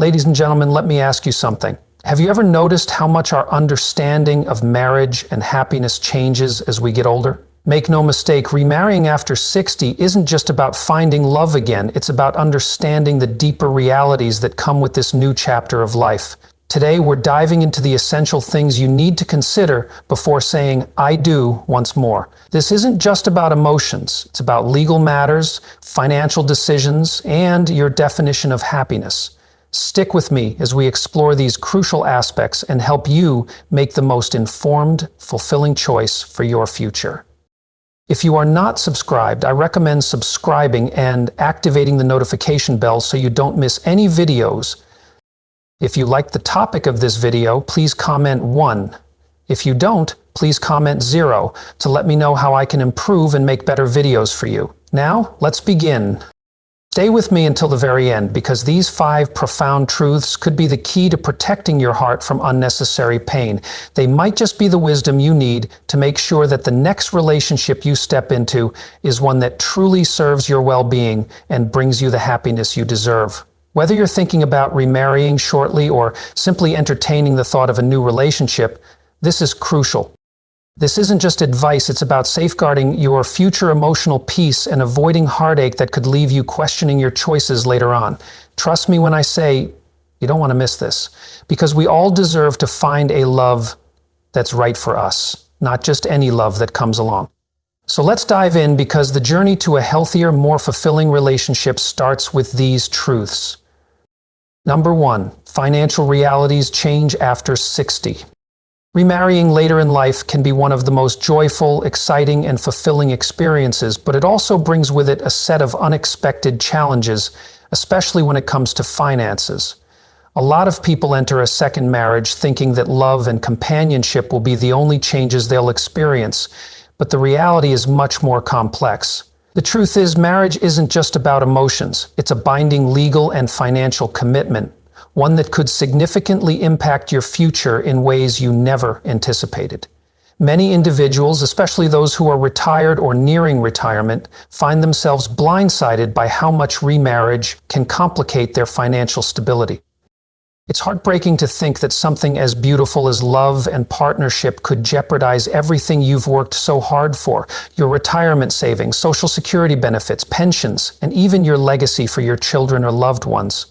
Ladies and gentlemen, let me ask you something. Have you ever noticed how much our understanding of marriage and happiness changes as we get older? Make no mistake, remarrying after 60 isn't just about finding love again, it's about understanding the deeper realities that come with this new chapter of life. Today, we're diving into the essential things you need to consider before saying, I do, once more. This isn't just about emotions. It's about legal matters, financial decisions, and your definition of happiness. Stick with me as we explore these crucial aspects and help you make the most informed, fulfilling choice for your future. If you are not subscribed, I recommend subscribing and activating the notification bell so you don't miss any videos. If you like the topic of this video, please comment 1. If you don't, please comment 0 to let me know how I can improve and make better videos for you. Now, let's begin. Stay with me until the very end, because these 5 profound truths could be the key to protecting your heart from unnecessary pain. They might just be the wisdom you need to make sure that the next relationship you step into is one that truly serves your well-being and brings you the happiness you deserve. Whether you're thinking about remarrying shortly or simply entertaining the thought of a new relationship, this is crucial. This isn't just advice, it's about safeguarding your future emotional peace and avoiding heartache that could leave you questioning your choices later on. Trust me when I say you don't want to miss this, because we all deserve to find a love that's right for us, not just any love that comes along. So let's dive in, because the journey to a healthier, more fulfilling relationship starts with these truths. Number 1, financial realities change after 60. Remarrying later in life can be one of the most joyful, exciting, and fulfilling experiences, but it also brings with it a set of unexpected challenges, especially when it comes to finances. A lot of people enter a second marriage thinking that love and companionship will be the only changes they'll experience, but the reality is much more complex. The truth is, marriage isn't just about emotions. It's a binding legal and financial commitment, one that could significantly impact your future in ways you never anticipated. Many individuals, especially those who are retired or nearing retirement, find themselves blindsided by how much remarriage can complicate their financial stability. It's heartbreaking to think that something as beautiful as love and partnership could jeopardize everything you've worked so hard for: your retirement savings, Social Security benefits, pensions, and even your legacy for your children or loved ones.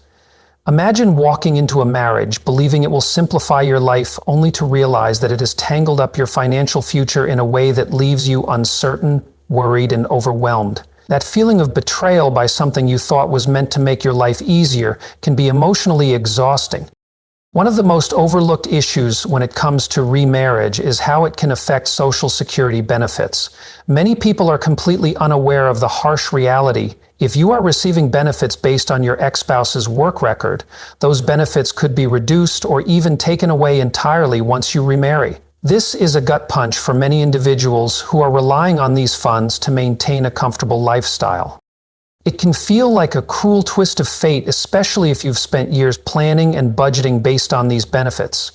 Imagine walking into a marriage believing it will simplify your life, only to realize that it has tangled up your financial future in a way that leaves you uncertain, worried, and overwhelmed. That feeling of betrayal by something you thought was meant to make your life easier can be emotionally exhausting. One of the most overlooked issues when it comes to remarriage is how it can affect Social Security benefits. Many people are completely unaware of the harsh reality. If you are receiving benefits based on your ex-spouse's work record, those benefits could be reduced or even taken away entirely once you remarry. This is a gut punch for many individuals who are relying on these funds to maintain a comfortable lifestyle. It can feel like a cruel twist of fate, especially if you've spent years planning and budgeting based on these benefits.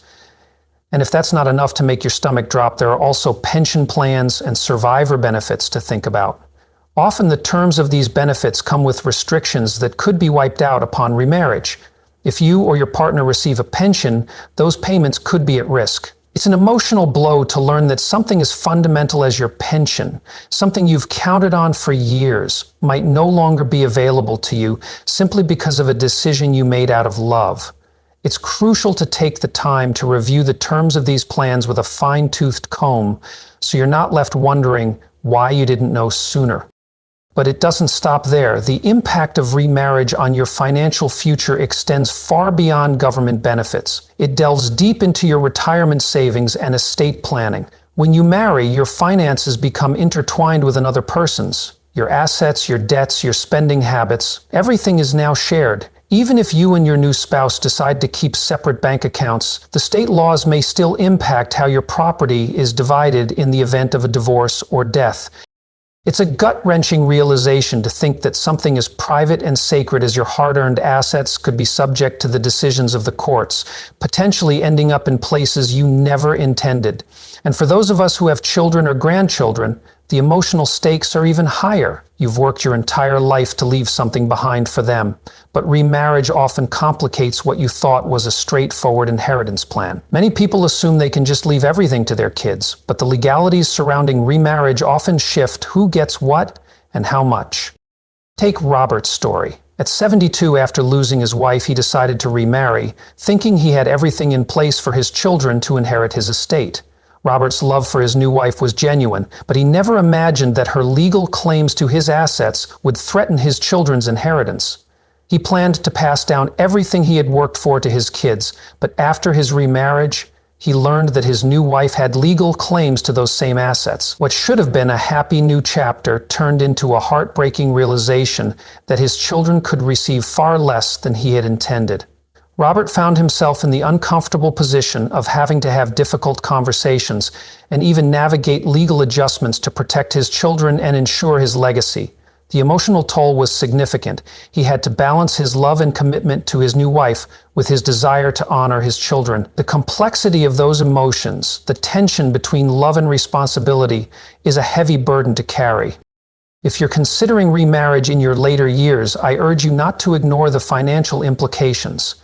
And if that's not enough to make your stomach drop, there are also pension plans and survivor benefits to think about. Often the terms of these benefits come with restrictions that could be wiped out upon remarriage. If you or your partner receive a pension, those payments could be at risk. It's an emotional blow to learn that something as fundamental as your pension, something you've counted on for years, might no longer be available to you simply because of a decision you made out of love. It's crucial to take the time to review the terms of these plans with a fine-toothed comb, so you're not left wondering why you didn't know sooner. But it doesn't stop there. The impact of remarriage on your financial future extends far beyond government benefits. It delves deep into your retirement savings and estate planning. When you marry, your finances become intertwined with another person's. Your assets, your debts, your spending habits, everything is now shared. Even if you and your new spouse decide to keep separate bank accounts, the state laws may still impact how your property is divided in the event of a divorce or death. It's a gut-wrenching realization to think that something as private and sacred as your hard-earned assets could be subject to the decisions of the courts, potentially ending up in places you never intended. And for those of us who have children or grandchildren, The emotional stakes are even higher. You've worked your entire life to leave something behind for them, but remarriage often complicates what you thought was a straightforward inheritance plan. Many people assume they can just leave everything to their kids, but the legalities surrounding remarriage often shift who gets what and how much. Take Robert's story. At 72, after losing his wife, he decided to remarry, thinking he had everything in place for his children to inherit his estate. Robert's love for his new wife was genuine, but he never imagined that her legal claims to his assets would threaten his children's inheritance. He planned to pass down everything he had worked for to his kids, but after his remarriage, he learned that his new wife had legal claims to those same assets. What should have been a happy new chapter turned into a heartbreaking realization that his children could receive far less than he had intended. Robert found himself in the uncomfortable position of having to have difficult conversations and even navigate legal adjustments to protect his children and ensure his legacy. The emotional toll was significant. He had to balance his love and commitment to his new wife with his desire to honor his children. The complexity of those emotions, the tension between love and responsibility, is a heavy burden to carry. If you're considering remarriage in your later years, I urge you not to ignore the financial implications.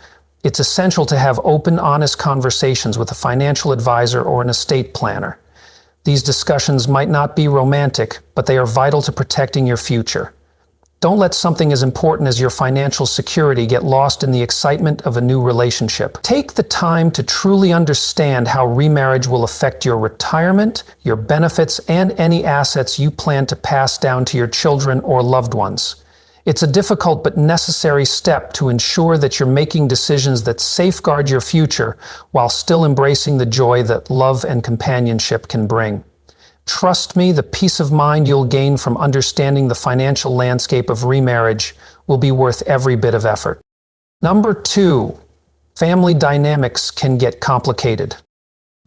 It's essential to have open, honest conversations with a financial advisor or an estate planner. These discussions might not be romantic, but they are vital to protecting your future. Don't let something as important as your financial security get lost in the excitement of a new relationship. Take the time to truly understand how remarriage will affect your retirement, your benefits, and any assets you plan to pass down to your children or loved ones. It's a difficult but necessary step to ensure that you're making decisions that safeguard your future while still embracing the joy that love and companionship can bring. Trust me, the peace of mind you'll gain from understanding the financial landscape of remarriage will be worth every bit of effort. Number 2, family dynamics can get complicated.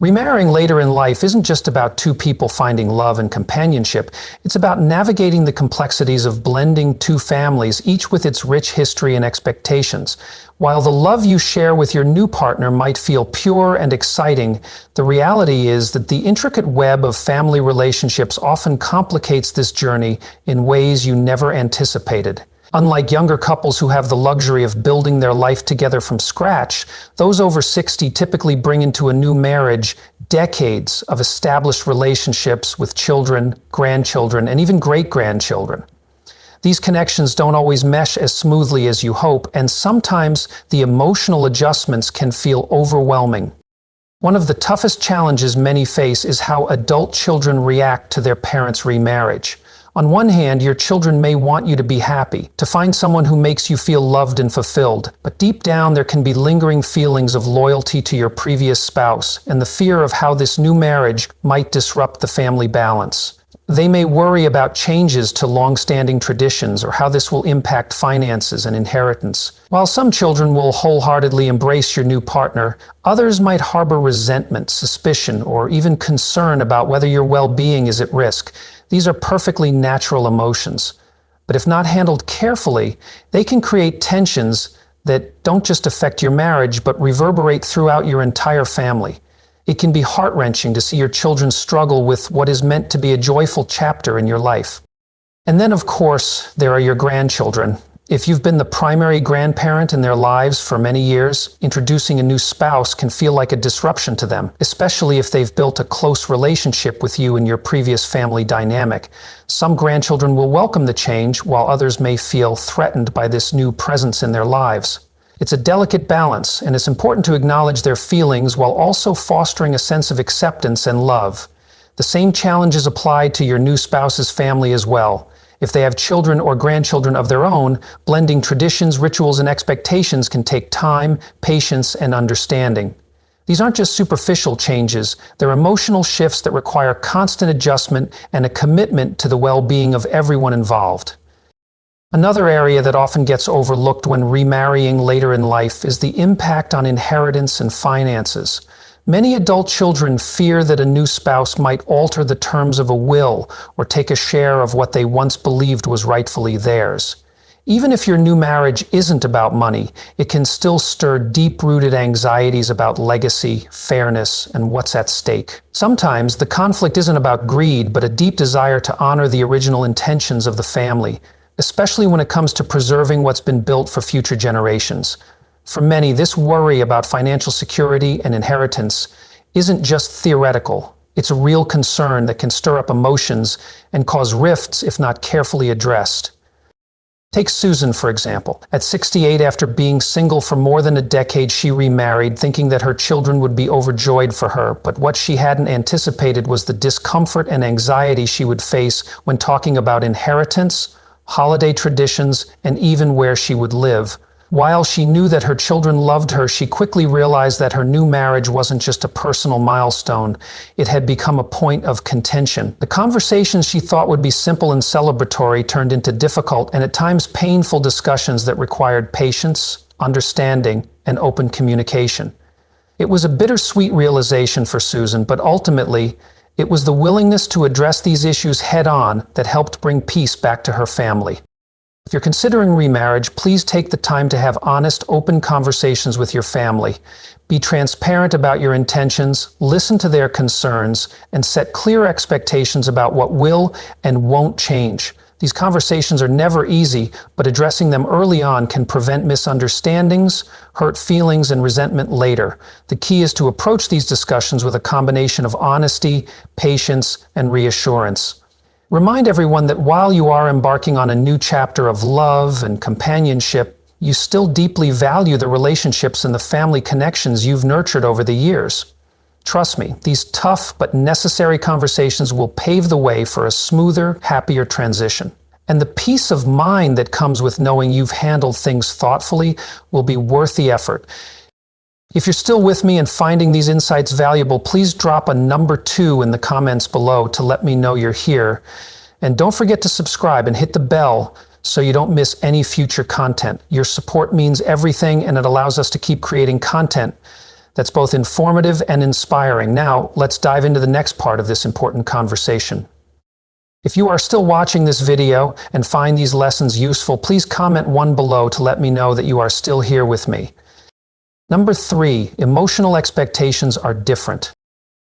Remarrying later in life isn't just about two people finding love and companionship. It's about navigating the complexities of blending two families, each with its rich history and expectations. While the love you share with your new partner might feel pure and exciting, the reality is that the intricate web of family relationships often complicates this journey in ways you never anticipated. Unlike younger couples who have the luxury of building their life together from scratch, those over 60 typically bring into a new marriage decades of established relationships with children, grandchildren, and even great-grandchildren. These connections don't always mesh as smoothly as you hope, and sometimes the emotional adjustments can feel overwhelming. One of the toughest challenges many face is how adult children react to their parents' remarriage. On one hand, your children may want you to be happy, to find someone who makes you feel loved and fulfilled. But deep down, there can be lingering feelings of loyalty to your previous spouse and the fear of how this new marriage might disrupt the family balance. They may worry about changes to long-standing traditions or how this will impact finances and inheritance. While some children will wholeheartedly embrace your new partner, others might harbor resentment, suspicion, or even concern about whether your well-being is at risk. These are perfectly natural emotions, but if not handled carefully, they can create tensions that don't just affect your marriage, but reverberate throughout your entire family. It can be heart-wrenching to see your children struggle with what is meant to be a joyful chapter in your life. And then, of course, there are your grandchildren. If you've been the primary grandparent in their lives for many years, introducing a new spouse can feel like a disruption to them, especially if they've built a close relationship with you in your previous family dynamic. Some grandchildren will welcome the change, while others may feel threatened by this new presence in their lives. It's a delicate balance, and it's important to acknowledge their feelings while also fostering a sense of acceptance and love. The same challenges apply to your new spouse's family as well. If they have children or grandchildren of their own, blending traditions, rituals, and expectations can take time, patience, and understanding. These aren't just superficial changes, they're emotional shifts that require constant adjustment and a commitment to the well-being of everyone involved. Another area that often gets overlooked when remarrying later in life is the impact on inheritance and finances. Many adult children fear that a new spouse might alter the terms of a will or take a share of what they once believed was rightfully theirs. Even if your new marriage isn't about money, it can still stir deep-rooted anxieties about legacy, fairness, and what's at stake. Sometimes the conflict isn't about greed, but a deep desire to honor the original intentions of the family, especially when it comes to preserving what's been built for future generations. For many, this worry about financial security and inheritance isn't just theoretical. It's a real concern that can stir up emotions and cause rifts if not carefully addressed. Take Susan, for example. At 68, after being single for more than a decade, she remarried, thinking that her children would be overjoyed for her. But what she hadn't anticipated was the discomfort and anxiety she would face when talking about inheritance, holiday traditions, and even where she would live. While she knew that her children loved her, she quickly realized that her new marriage wasn't just a personal milestone. It had become a point of contention. The conversations she thought would be simple and celebratory turned into difficult and at times painful discussions that required patience, understanding, and open communication. It was a bittersweet realization for Susan, but ultimately, it was the willingness to address these issues head-on that helped bring peace back to her family. If you're considering remarriage, please take the time to have honest, open conversations with your family. Be transparent about your intentions, listen to their concerns, and set clear expectations about what will and won't change. These conversations are never easy, but addressing them early on can prevent misunderstandings, hurt feelings, and resentment later. The key is to approach these discussions with a combination of honesty, patience, and reassurance. Remind everyone that while you are embarking on a new chapter of love and companionship, you still deeply value the relationships and the family connections you've nurtured over the years. Trust me, these tough but necessary conversations will pave the way for a smoother, happier transition. And the peace of mind that comes with knowing you've handled things thoughtfully will be worth the effort. If you're still with me and finding these insights valuable, please drop a number 2 in the comments below to let me know you're here. And don't forget to subscribe and hit the bell so you don't miss any future content. Your support means everything, and it allows us to keep creating content that's both informative and inspiring. Now, let's dive into the next part of this important conversation. If you are still watching this video and find these lessons useful, please comment 1 below to let me know that you are still here with me. Number 3, emotional expectations are different.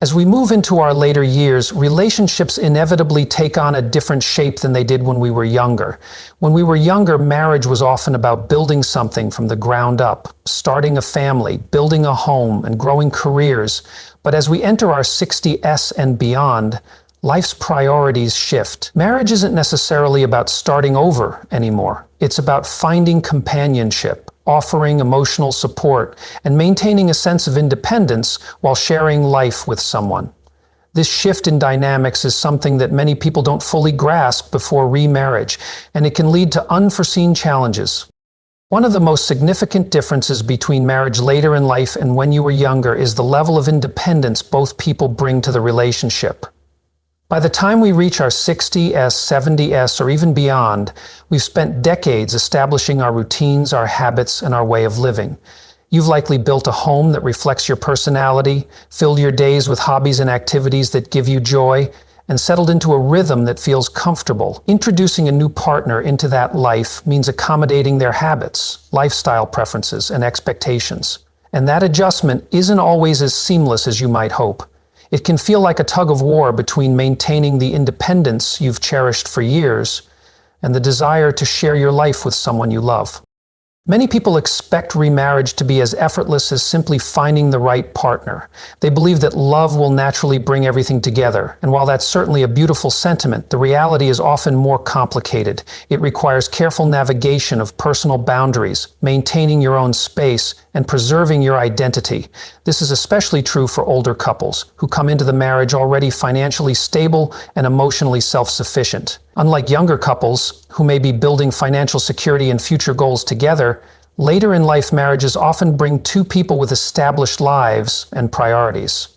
As we move into our later years, relationships inevitably take on a different shape than they did when we were younger. When we were younger, marriage was often about building something from the ground up, starting a family, building a home, and growing careers. But as we enter our 60s and beyond, life's priorities shift. Marriage isn't necessarily about starting over anymore. It's about finding companionship, offering emotional support, and maintaining a sense of independence while sharing life with someone. This shift in dynamics is something that many people don't fully grasp before remarriage, and it can lead to unforeseen challenges. One of the most significant differences between marriage later in life and when you were younger is the level of independence both people bring to the relationship. By the time we reach our 60s, 70s, or even beyond, we've spent decades establishing our routines, our habits, and our way of living. You've likely built a home that reflects your personality, filled your days with hobbies and activities that give you joy, and settled into a rhythm that feels comfortable. Introducing a new partner into that life means accommodating their habits, lifestyle preferences, and expectations. And that adjustment isn't always as seamless as you might hope. It can feel like a tug of war between maintaining the independence you've cherished for years and the desire to share your life with someone you love. Many people expect remarriage to be as effortless as simply finding the right partner. They believe that love will naturally bring everything together. And while that's certainly a beautiful sentiment, the reality is often more complicated. It requires careful navigation of personal boundaries, maintaining your own space, and preserving your identity. This is especially true for older couples who come into the marriage already financially stable and emotionally self-sufficient. Unlike younger couples who may be building financial security and future goals together, later in life marriages often bring 2 people with established lives and priorities.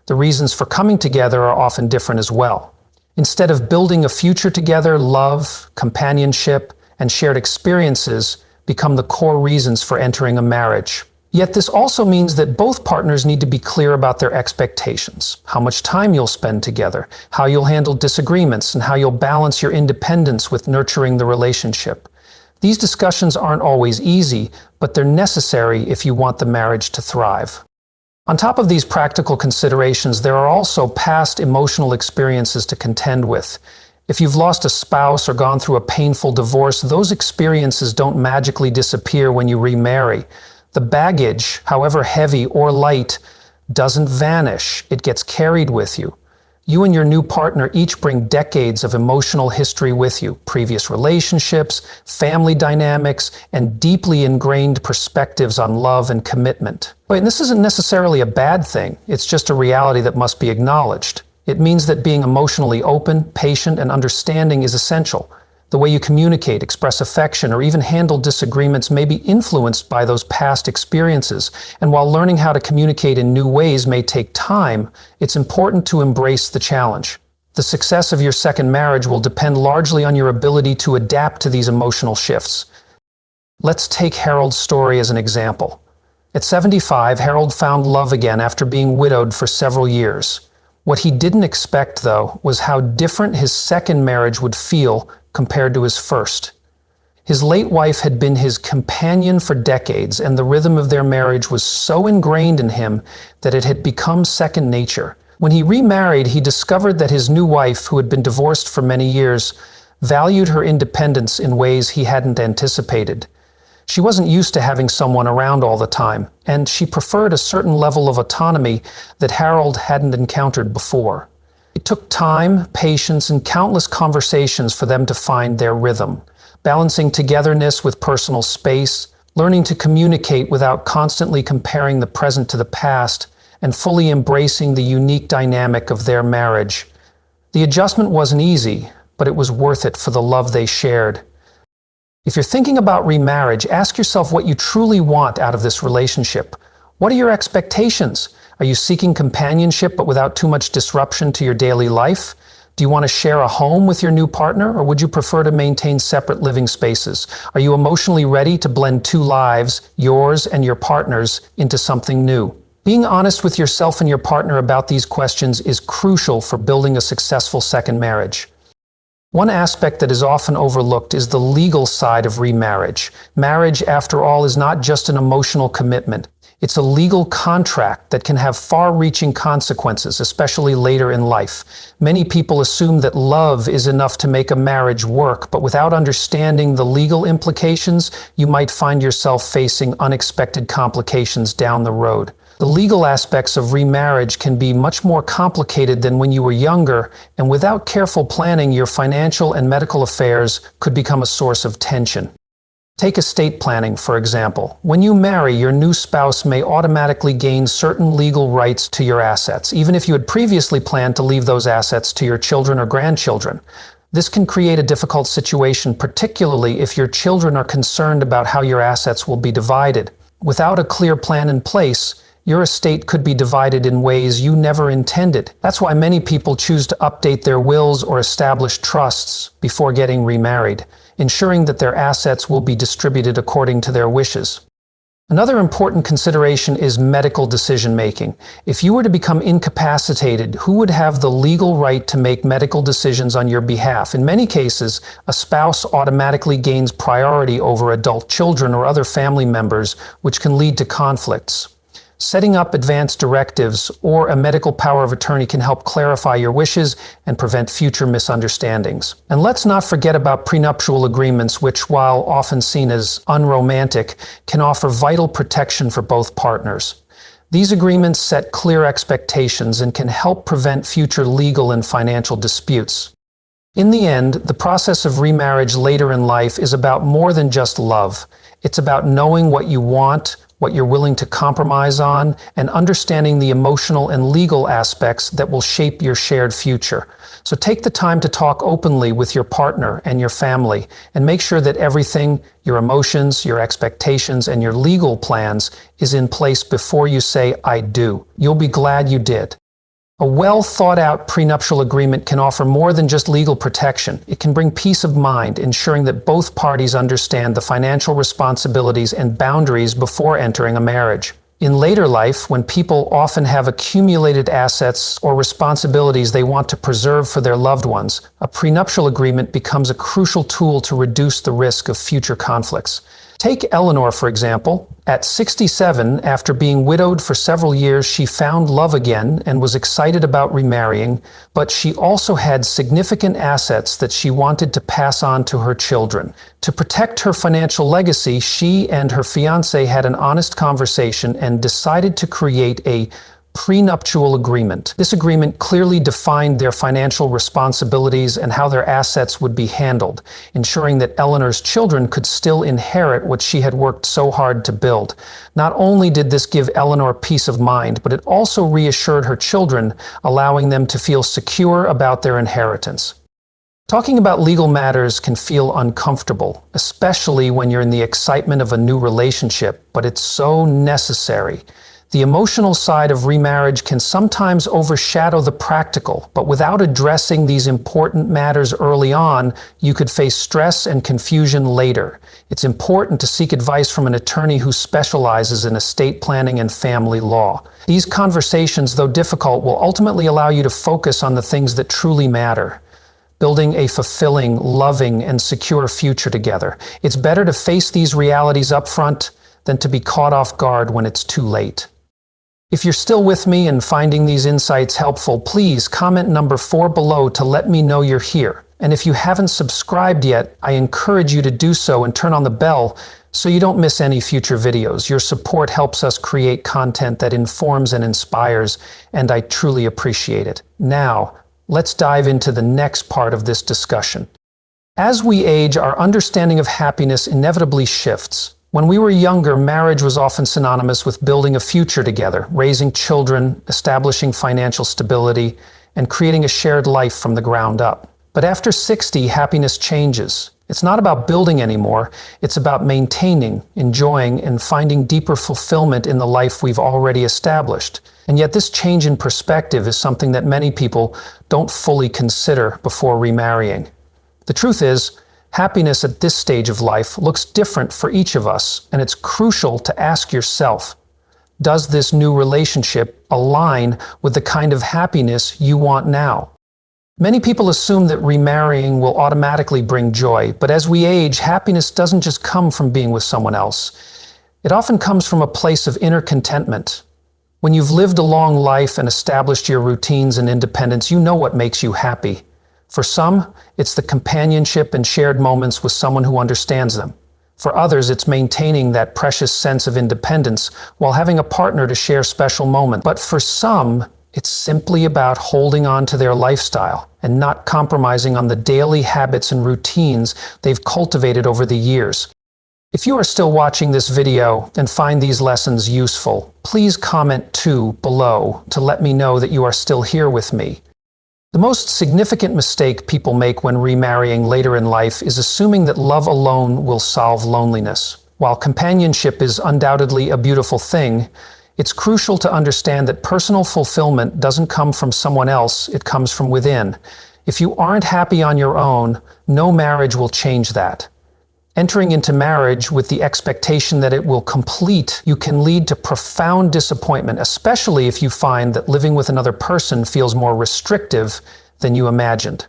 The reasons for coming together are often different as well. Instead of building a future together, love, companionship, and shared experiences become the core reasons for entering a marriage. Yet this also means that both partners need to be clear about their expectations, how much time you'll spend together, how you'll handle disagreements, and how you'll balance your independence with nurturing the relationship. These discussions aren't always easy, but they're necessary if you want the marriage to thrive. On top of these practical considerations, there are also past emotional experiences to contend with. If you've lost a spouse or gone through a painful divorce, those experiences don't magically disappear when you remarry. The baggage, however heavy or light, doesn't vanish. It gets carried with you. You and your new partner each bring decades of emotional history with you, previous relationships, family dynamics, and deeply ingrained perspectives on love and commitment. And this isn't necessarily a bad thing. It's just a reality that must be acknowledged. It means that being emotionally open, patient, and understanding is essential. The way you communicate, express affection, or even handle disagreements may be influenced by those past experiences. And while learning how to communicate in new ways may take time, it's important to embrace the challenge. The success of your second marriage will depend largely on your ability to adapt to these emotional shifts. Let's take Harold's story as an example. At 75, Harold found love again after being widowed for several years. What he didn't expect, though, was how different his second marriage would feel compared to his first. His late wife had been his companion for decades, and the rhythm of their marriage was so ingrained in him that it had become second nature. When he remarried, he discovered that his new wife, who had been divorced for many years, valued her independence in ways he hadn't anticipated. She wasn't used to having someone around all the time, and she preferred a certain level of autonomy that Harold hadn't encountered before. It took time, patience, and countless conversations for them to find their rhythm, balancing togetherness with personal space, learning to communicate without constantly comparing the present to the past, and fully embracing the unique dynamic of their marriage. The adjustment wasn't easy, but it was worth it for the love they shared. If you're thinking about remarriage, ask yourself what you truly want out of this relationship. What are your expectations? Are you seeking companionship but without too much disruption to your daily life? Do you want to share a home with your new partner, or would you prefer to maintain separate living spaces? Are you emotionally ready to blend two lives, yours and your partner's, into something new? Being honest with yourself and your partner about these questions is crucial for building a successful second marriage. One aspect that is often overlooked is the legal side of remarriage. Marriage, after all, is not just an emotional commitment. It's a legal contract that can have far-reaching consequences, especially later in life. Many people assume that love is enough to make a marriage work, but without understanding the legal implications, you might find yourself facing unexpected complications down the road. The legal aspects of remarriage can be much more complicated than when you were younger, and without careful planning, your financial and medical affairs could become a source of tension. Take estate planning, for example. When you marry, your new spouse may automatically gain certain legal rights to your assets, even if you had previously planned to leave those assets to your children or grandchildren. This can create a difficult situation, particularly if your children are concerned about how your assets will be divided. Without a clear plan in place, your estate could be divided in ways you never intended. That's why many people choose to update their wills or establish trusts before getting remarried, ensuring that their assets will be distributed according to their wishes. Another important consideration is medical decision-making. If you were to become incapacitated, who would have the legal right to make medical decisions on your behalf? In many cases, a spouse automatically gains priority over adult children or other family members, which can lead to conflicts. Setting up advance directives or a medical power of attorney can help clarify your wishes and prevent future misunderstandings. And let's not forget about prenuptial agreements, which, while often seen as unromantic, can offer vital protection for both partners. These agreements set clear expectations and can help prevent future legal and financial disputes. In the end, the process of remarriage later in life is about more than just love. It's about knowing what you want, what you're willing to compromise on, and understanding the emotional and legal aspects that will shape your shared future. So take the time to talk openly with your partner and your family, and make sure that everything, your emotions, your expectations, and your legal plans is in place before you say, "I do." You'll be glad you did. A well-thought-out prenuptial agreement can offer more than just legal protection. It can bring peace of mind, ensuring that both parties understand the financial responsibilities and boundaries before entering a marriage. In later life, when people often have accumulated assets or responsibilities they want to preserve for their loved ones, a prenuptial agreement becomes a crucial tool to reduce the risk of future conflicts. Take Eleanor, for example. At 67, after being widowed for several years, she found love again and was excited about remarrying, but she also had significant assets that she wanted to pass on to her children. To protect her financial legacy, she and her fiancé had an honest conversation and decided to create a prenuptial agreement. This agreement clearly defined their financial responsibilities and how their assets would be handled, ensuring that Eleanor's children could still inherit what she had worked so hard to build. Not only did this give Eleanor peace of mind, but it also reassured her children, allowing them to feel secure about their inheritance. Talking about legal matters can feel uncomfortable, especially when you're in the excitement of a new relationship, but it's so necessary. The emotional side of remarriage can sometimes overshadow the practical, but without addressing these important matters early on, you could face stress and confusion later. It's important to seek advice from an attorney who specializes in estate planning and family law. These conversations, though difficult, will ultimately allow you to focus on the things that truly matter. Building a fulfilling, loving, and secure future together. It's better to face these realities up front than to be caught off guard when it's too late. If you're still with me and finding these insights helpful, please comment number 4 below to let me know you're here. And if you haven't subscribed yet, I encourage you to do so and turn on the bell so you don't miss any future videos. Your support helps us create content that informs and inspires, and I truly appreciate it. Now, let's dive into the next part of this discussion. As we age, our understanding of happiness inevitably shifts. When we were younger, marriage was often synonymous with building a future together, raising children, establishing financial stability, and creating a shared life from the ground up. But after 60, happiness changes. It's not about building anymore, it's about maintaining, enjoying, and finding deeper fulfillment in the life we've already established. And yet this change in perspective is something that many people don't fully consider before remarrying. The truth is, happiness at this stage of life looks different for each of us, and it's crucial to ask yourself, does this new relationship align with the kind of happiness you want now? Many people assume that remarrying will automatically bring joy, but as we age, happiness doesn't just come from being with someone else. It often comes from a place of inner contentment. When you've lived a long life and established your routines and independence, you know what makes you happy. For some, it's the companionship and shared moments with someone who understands them. For others, it's maintaining that precious sense of independence while having a partner to share special moments. But for some, it's simply about holding on to their lifestyle and not compromising on the daily habits and routines they've cultivated over the years. If you are still watching this video and find these lessons useful, please comment 2 below to let me know that you are still here with me. The most significant mistake people make when remarrying later in life is assuming that love alone will solve loneliness. While companionship is undoubtedly a beautiful thing, it's crucial to understand that personal fulfillment doesn't come from someone else, it comes from within. If you aren't happy on your own, no marriage will change that. Entering into marriage with the expectation that it will complete you can lead to profound disappointment, especially if you find that living with another person feels more restrictive than you imagined.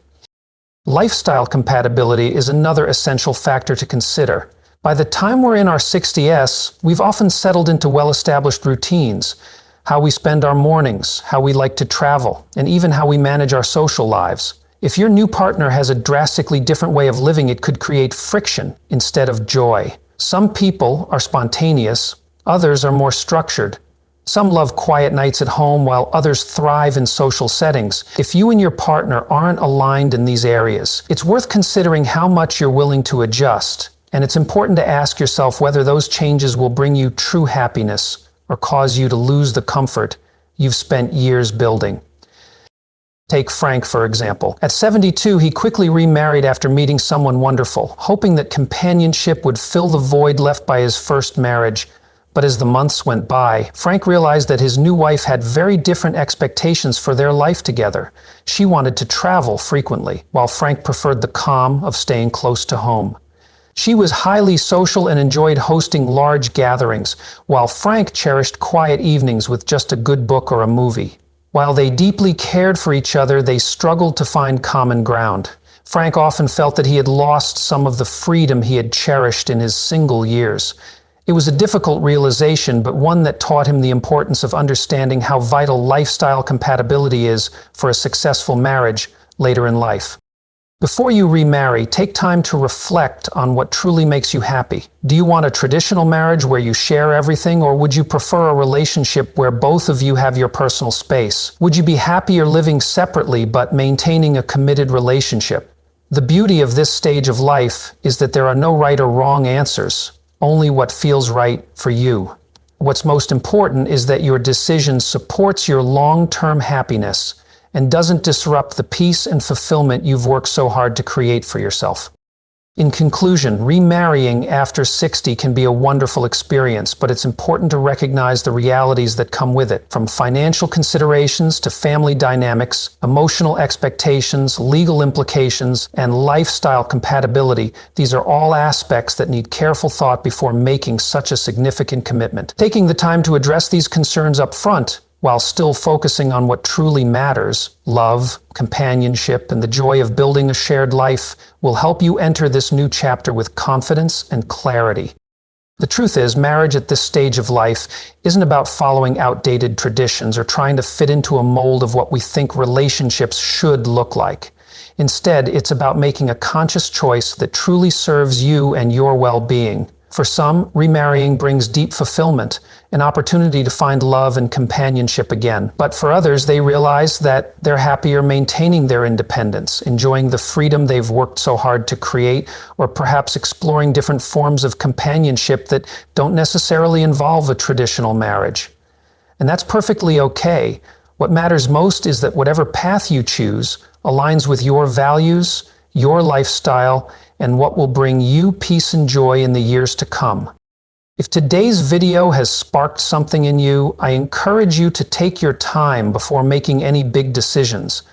Lifestyle compatibility is another essential factor to consider. By the time we're in our 60s, we've often settled into well-established routines, how we spend our mornings, how we like to travel, and even how we manage our social lives. If your new partner has a drastically different way of living, it could create friction instead of joy. Some people are spontaneous, others are more structured. Some love quiet nights at home while others thrive in social settings. If you and your partner aren't aligned in these areas, it's worth considering how much you're willing to adjust. And it's important to ask yourself whether those changes will bring you true happiness or cause you to lose the comfort you've spent years building. Take Frank, for example. At 72, he quickly remarried after meeting someone wonderful, hoping that companionship would fill the void left by his first marriage. But as the months went by, Frank realized that his new wife had very different expectations for their life together. She wanted to travel frequently, while Frank preferred the calm of staying close to home. She was highly social and enjoyed hosting large gatherings, while Frank cherished quiet evenings with just a good book or a movie. While they deeply cared for each other, they struggled to find common ground. Frank often felt that he had lost some of the freedom he had cherished in his single years. It was a difficult realization, but one that taught him the importance of understanding how vital lifestyle compatibility is for a successful marriage later in life. Before you remarry, take time to reflect on what truly makes you happy. Do you want a traditional marriage where you share everything, or would you prefer a relationship where both of you have your personal space? Would you be happier living separately but maintaining a committed relationship? The beauty of this stage of life is that there are no right or wrong answers, only what feels right for you. What's most important is that your decision supports your long-term happiness and doesn't disrupt the peace and fulfillment you've worked so hard to create for yourself. In conclusion, remarrying after 60 can be a wonderful experience, but it's important to recognize the realities that come with it. From financial considerations to family dynamics, emotional expectations, legal implications, and lifestyle compatibility, these are all aspects that need careful thought before making such a significant commitment. Taking the time to address these concerns up front, while still focusing on what truly matters, love, companionship, and the joy of building a shared life, will help you enter this new chapter with confidence and clarity. The truth is, marriage at this stage of life isn't about following outdated traditions or trying to fit into a mold of what we think relationships should look like. Instead, it's about making a conscious choice that truly serves you and your well-being. For some, remarrying brings deep fulfillment, an opportunity to find love and companionship again. But for others, they realize that they're happier maintaining their independence, enjoying the freedom they've worked so hard to create, or perhaps exploring different forms of companionship that don't necessarily involve a traditional marriage. And that's perfectly okay. What matters most is that whatever path you choose aligns with your values, your lifestyle, and what will bring you peace and joy in the years to come. If today's video has sparked something in you, I encourage you to take your time before making any big decisions.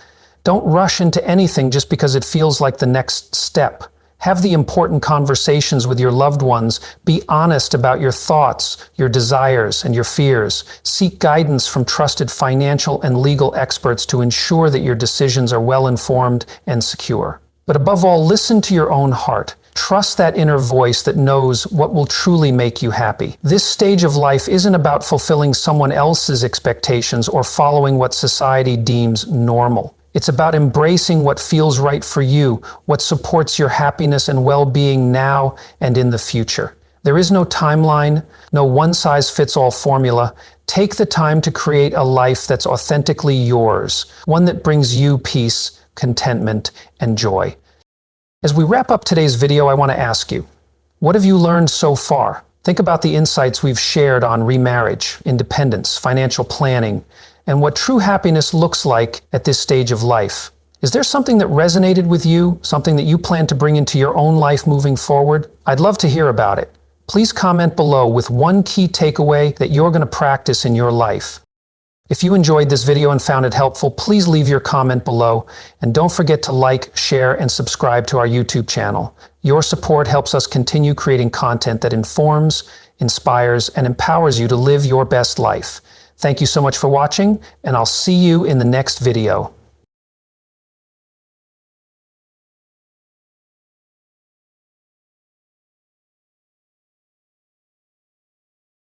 Don't rush into anything just because it feels like the next step. Have the important conversations with your loved ones. Be honest about your thoughts, your desires, and your fears. Seek guidance from trusted financial and legal experts to ensure that your decisions are well-informed and secure. But above all, listen to your own heart. Trust that inner voice that knows what will truly make you happy. This stage of life isn't about fulfilling someone else's expectations or following what society deems normal. It's about embracing what feels right for you, what supports your happiness and well-being now and in the future. There is no timeline, no one-size-fits-all formula. Take the time to create a life that's authentically yours, one that brings you peace, contentment, and joy. As we wrap up today's video, I want to ask you, what have you learned so far? Think about the insights we've shared on remarriage, independence, financial planning, and what true happiness looks like at this stage of life. Is there something that resonated with you, something that you plan to bring into your own life moving forward? I'd love to hear about it. Please comment below with one key takeaway that you're going to practice in your life. If you enjoyed this video and found it helpful, please leave your comment below, and don't forget to like, share, and subscribe to our YouTube channel. Your support helps us continue creating content that informs, inspires, and empowers you to live your best life. Thank you so much for watching, and I'll see you in the next video.